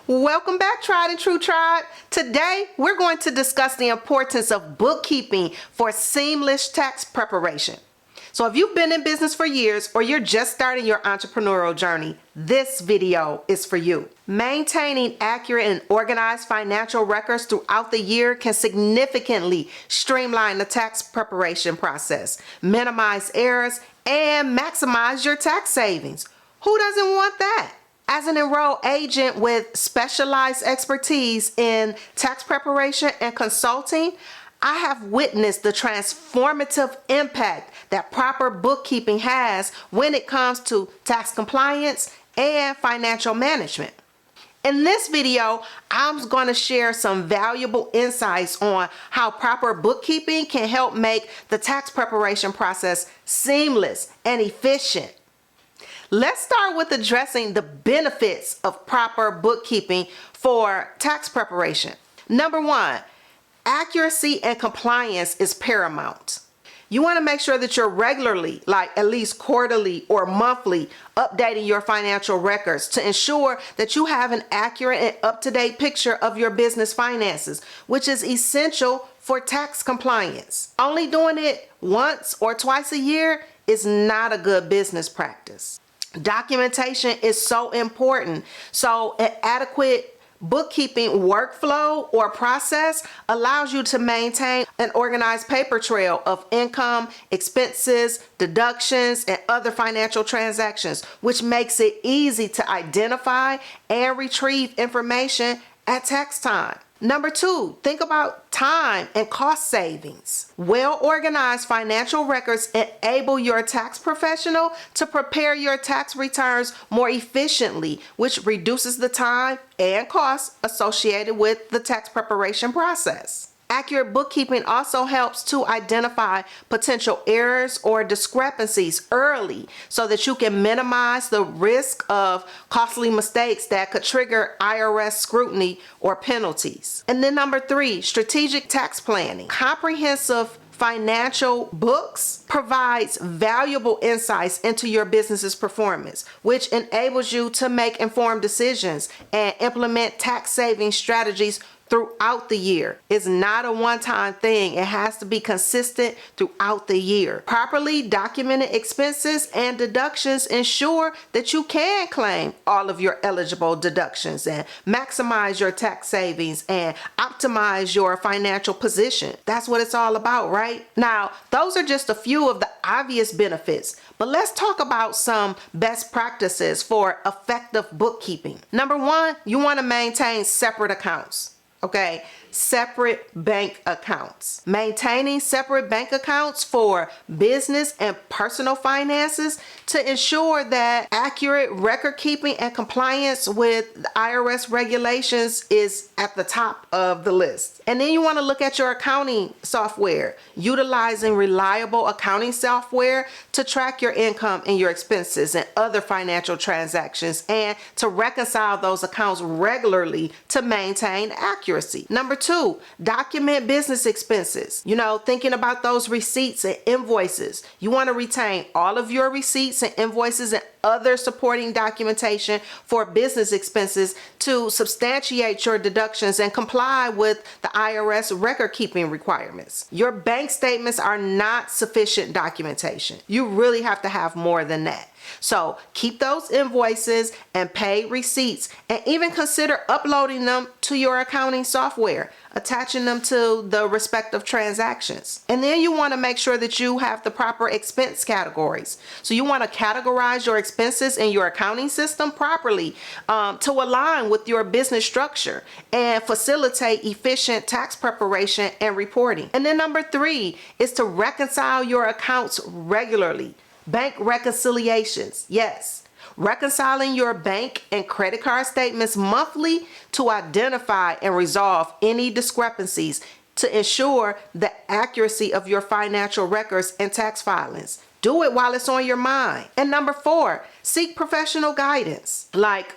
Welcome back, Tried and True Tribe. Today, we're going to discuss the importance of bookkeeping for seamless tax preparation. So if you've been in business for years or you're just starting your entrepreneurial journey, this video is for you. Maintaining accurate and organized financial records throughout the year can significantly streamline the tax preparation process, minimize errors, and maximize your tax savings. Who doesn't want that? As an enrolled agent with specialized expertise in tax preparation and consulting, I have witnessed the transformative impact that proper bookkeeping has when it comes to tax compliance and financial management. In this video, I'm going to share some valuable insights on how proper bookkeeping can help make the tax preparation process seamless and efficient. Let's start with addressing the benefits of proper bookkeeping for tax preparation. Number one, accuracy and compliance is paramount. You want to make sure that you're regularly, like at least quarterly or monthly, updating your financial records to ensure that you have an accurate and up-to-date picture of your business finances, which is essential for tax compliance. Only doing it once or twice a year is not a good business practice. Documentation is so important. So an adequate bookkeeping workflow or process allows you to maintain an organized paper trail of income, expenses, deductions, and other financial transactions, which makes it easy to identify and retrieve information at tax time. Number two, think about time and cost savings. Well-organized financial records enable your tax professional to prepare your tax returns more efficiently, which reduces the time and costs associated with the tax preparation process. Accurate bookkeeping also helps to identify potential errors or discrepancies early so that you can minimize the risk of costly mistakes that could trigger IRS scrutiny or penalties. And then number three, strategic tax planning. Comprehensive financial books provides valuable insights into your business's performance, which enables you to make informed decisions and implement tax saving strategies throughout the year. It's not a one-time thing. It has to be consistent throughout the year. Properly documented expenses and deductions ensure that you can claim all of your eligible deductions and maximize your tax savings and optimize your financial position. That's what it's all about, right? Now, those are just a few of the obvious benefits, but let's talk about some best practices for effective bookkeeping. Number one, you want to maintain separate accounts. Okay, separate bank accounts. Maintaining separate bank accounts for business and personal finances to ensure that accurate record keeping and compliance with the IRS regulations is at the top of the list. And then you want to look at your accounting software, utilizing reliable accounting software to track your income and your expenses and other financial transactions and to reconcile those accounts regularly to maintain accuracy. Number two, document business expenses. Thinking about those receipts and invoices. You want to retain all of your receipts and invoices and other supporting documentation for business expenses to substantiate your deductions and comply with the IRS record keeping requirements. Your bank statements are not sufficient documentation. You really have to have more than that. So keep those invoices and pay receipts and even consider uploading them to your accounting software, attaching them to the respective transactions. And then you want to make sure that you have the proper expense categories. So you want to categorize your expenses in your accounting system properly to align with your business structure and facilitate efficient tax preparation and reporting. And then number three is to reconcile your accounts regularly. Bank reconciliations, yes. Reconciling your bank and credit card statements monthly to identify and resolve any discrepancies to ensure the accuracy of your financial records and tax filings. Do it while it's on your mind. And number four, seek professional guidance like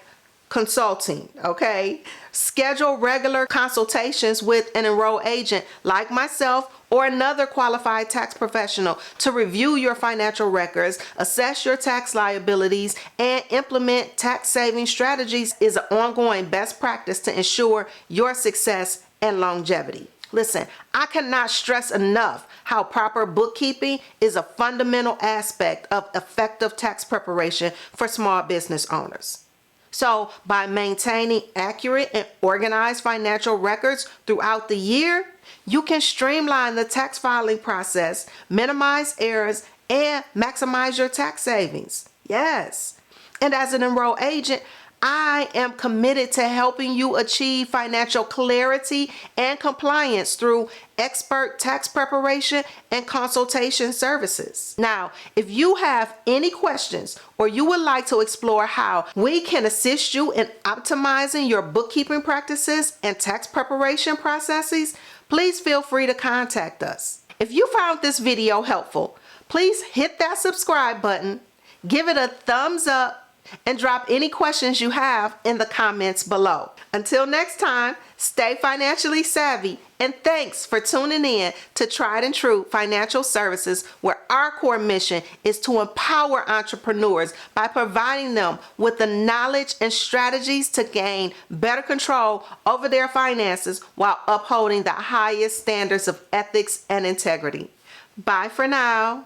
consulting, okay? Schedule regular consultations with an enrolled agent like myself or another qualified tax professional to review your financial records, assess your tax liabilities, and implement tax saving strategies is an ongoing best practice to ensure your success and longevity. Listen, I cannot stress enough how proper bookkeeping is a fundamental aspect of effective tax preparation for small business owners. So, by maintaining accurate and organized financial records throughout the year, you can streamline the tax filing process, minimize errors, and maximize your tax savings. Yes. And as an enrolled agent, I am committed to helping you achieve financial clarity and compliance through expert tax preparation and consultation services. Now, if you have any questions or you would like to explore how we can assist you in optimizing your bookkeeping practices and tax preparation processes, please feel free to contact us. If you found this video helpful, please hit that subscribe button, give it a thumbs up, and drop any questions you have in the comments below. Until next time, stay financially savvy, and thanks for tuning in to Tried and True Financial Services, where our core mission is to empower entrepreneurs by providing them with the knowledge and strategies to gain better control over their finances while upholding the highest standards of ethics and integrity. Bye for now.